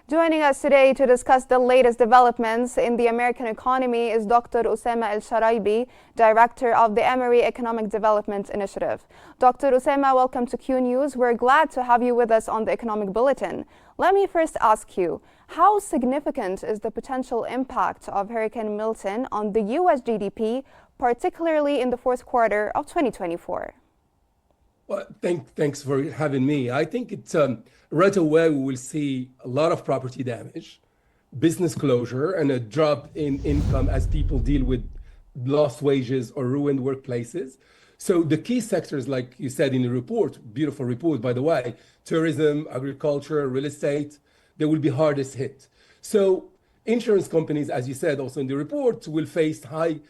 Joining us today to discuss the latest developments in the American economy is Dr. Osama Al-Sharibi, Director of the Emory Economic Development Initiative. Dr. Osama, welcome to Qnews. We're glad to have you with us on the Economic Bulletin. Let me first ask you, how significant is the potential impact of Hurricane Milton on the U.S. GDP, particularly in the fourth quarter of 2024? Well, thanks for having me. I think it's right away we will see a lot of property damage, business closure, and a drop in income as people deal with lost wages or ruined workplaces. So the key sectors, like you said in the report, beautiful report, by the way, tourism, agriculture, real estate, they will be hardest hit. So insurance companies, as you said also in the report, will face high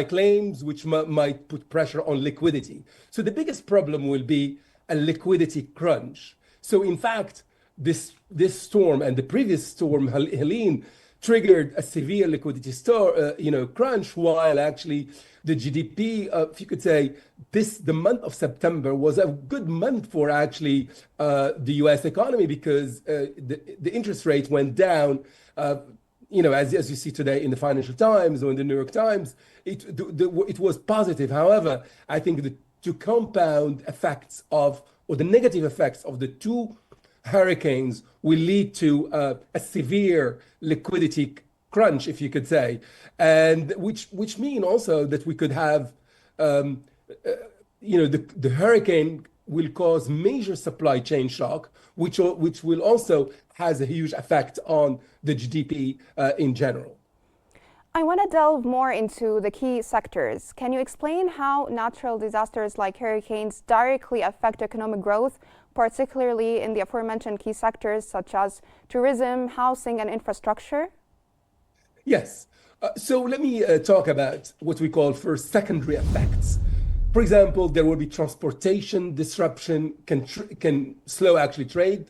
claims, which might put pressure on liquidity. So the biggest problem will be a liquidity crunch. So in fact, this storm and the previous storm, Helene, triggered a severe liquidity crunch, while actually the GDP, if you could say, the month of September was a good month for actually the U.S. economy because the interest rate went down. As you see today in the Financial Times or in the New York Times, it was positive. However, I think the two compound effects or the negative effects of the two hurricanes will lead to a severe liquidity crunch, if you could say, and which mean also that we could have, the hurricane will cause major supply chain shock, which will also has a huge effect on the GDP in general. I want to delve more into the key sectors. Can you explain how natural disasters like hurricanes directly affect economic growth, particularly in the aforementioned key sectors such as tourism, housing, and infrastructure? Yes. So let me talk about what we call first secondary effects. For example, there will be transportation disruption, can slow actually trade.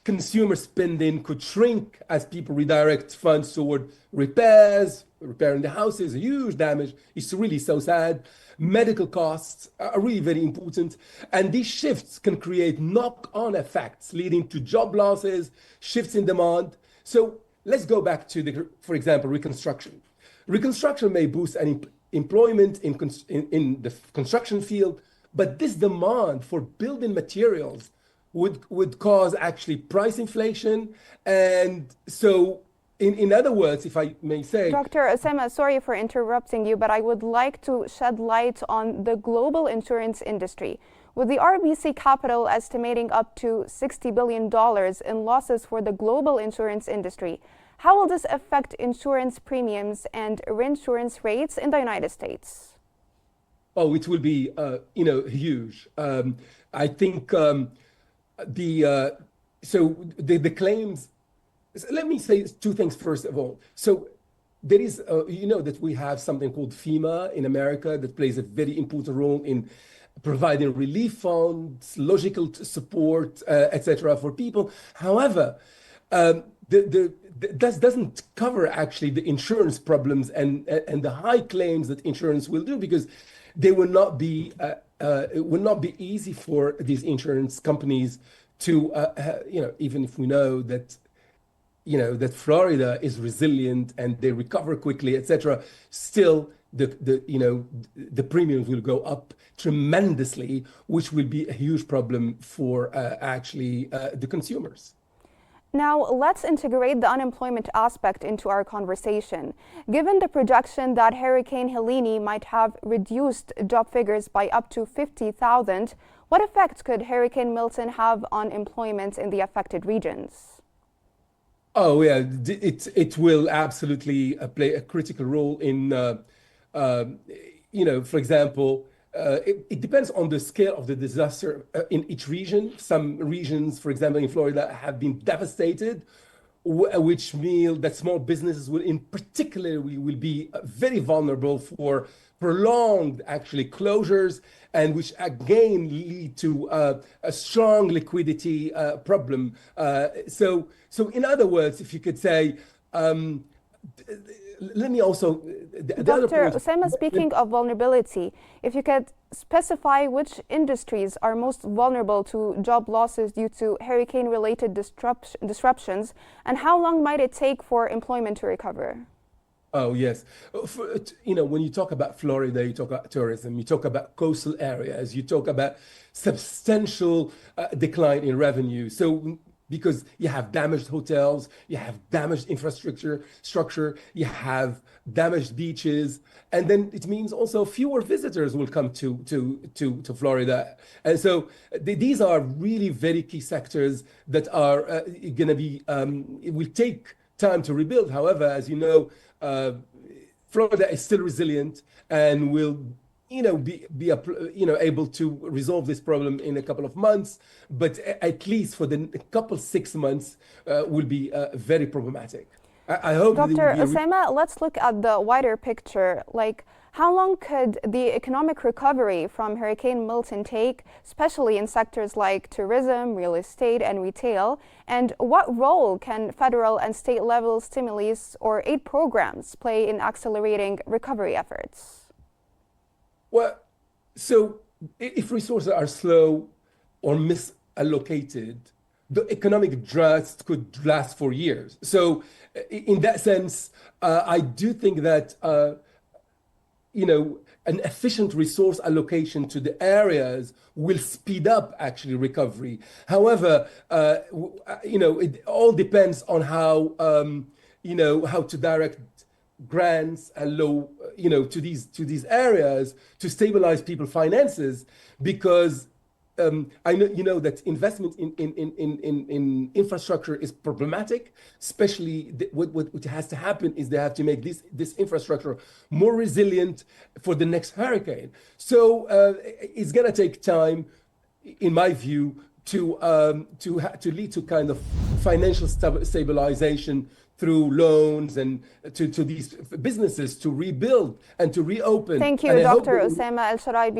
Consumer spending could shrink as people redirect funds toward repairing the houses, huge damage. It's really so sad. Medical costs are really very important. And these shifts can create knock-on effects leading to job losses, shifts in demand. So let's go back to, for example, reconstruction. Reconstruction may boost employment in the construction field, but this demand for building materials would cause actually price inflation. And so in other words, if I may say... Dr. Osama, sorry for interrupting you, but I would like to shed light on the global insurance industry. With the RBC Capital estimating up to $60 billion in losses for the global insurance industry, how will this affect insurance premiums and reinsurance rates in the United States? Oh, it will be, huge. I think the claims. Let me say two things first of all. So there is, that we have something called FEMA in America that plays a very important role in providing relief funds, logical support, etc. for people. However, that doesn't cover actually the insurance problems and the high claims that insurance will do, because they will not be it will not be easy for these insurance companies to even if we know that that Florida is resilient and they recover quickly, etc. Still, the premiums will go up tremendously, which will be a huge problem for actually the consumers. Now, let's integrate the unemployment aspect into our conversation. Given the projection that Hurricane Helene might have reduced job figures by up to 50,000, what effect could Hurricane Milton have on employment in the affected regions? Oh, yeah, it will absolutely play a critical role in, for example, it depends on the scale of the disaster in each region. Some regions, for example, in Florida, have been devastated, which means that small businesses in particular will be very vulnerable for prolonged actually closures, and which again lead to a strong liquidity problem. So in other words, if you could say, let me also, the other Dr. point. Osama, speaking of vulnerability, if you could specify which industries are most vulnerable to job losses due to hurricane-related disruptions, and how long might it take for employment to recover? Oh, yes. When you talk about Florida, you talk about tourism, you talk about coastal areas, you talk about substantial decline in revenue. So, because you have damaged hotels, you have damaged structure, you have damaged beaches, and then it means also fewer visitors will come to Florida. And so these are really very key sectors that are going to be, it will take time to rebuild. However, as you know, Florida is still resilient and will, be able to resolve this problem in a couple of months. But at least for the couple 6 months will be very problematic. I hope. Dr. Osama, let's look at the wider picture. Like, how long could the economic recovery from Hurricane Milton take, especially in sectors like tourism, real estate, and retail? And what role can federal and state level stimulus or aid programs play in accelerating recovery efforts? Well, so if resources are slow or misallocated, the economic drought could last for years. So in that sense, I do think that an efficient resource allocation to the areas will speed up actually recovery. However, it all depends on how how to direct grants and to these areas to stabilize people's finances, because I know that investment in infrastructure is problematic. Especially what has to happen is they have to make this infrastructure more resilient for the next hurricane. So it's going to take time, in my view, to lead to kind of financial stabilization through loans and to these businesses to rebuild and to reopen. Thank you, Dr. Osama Al-Sharibi.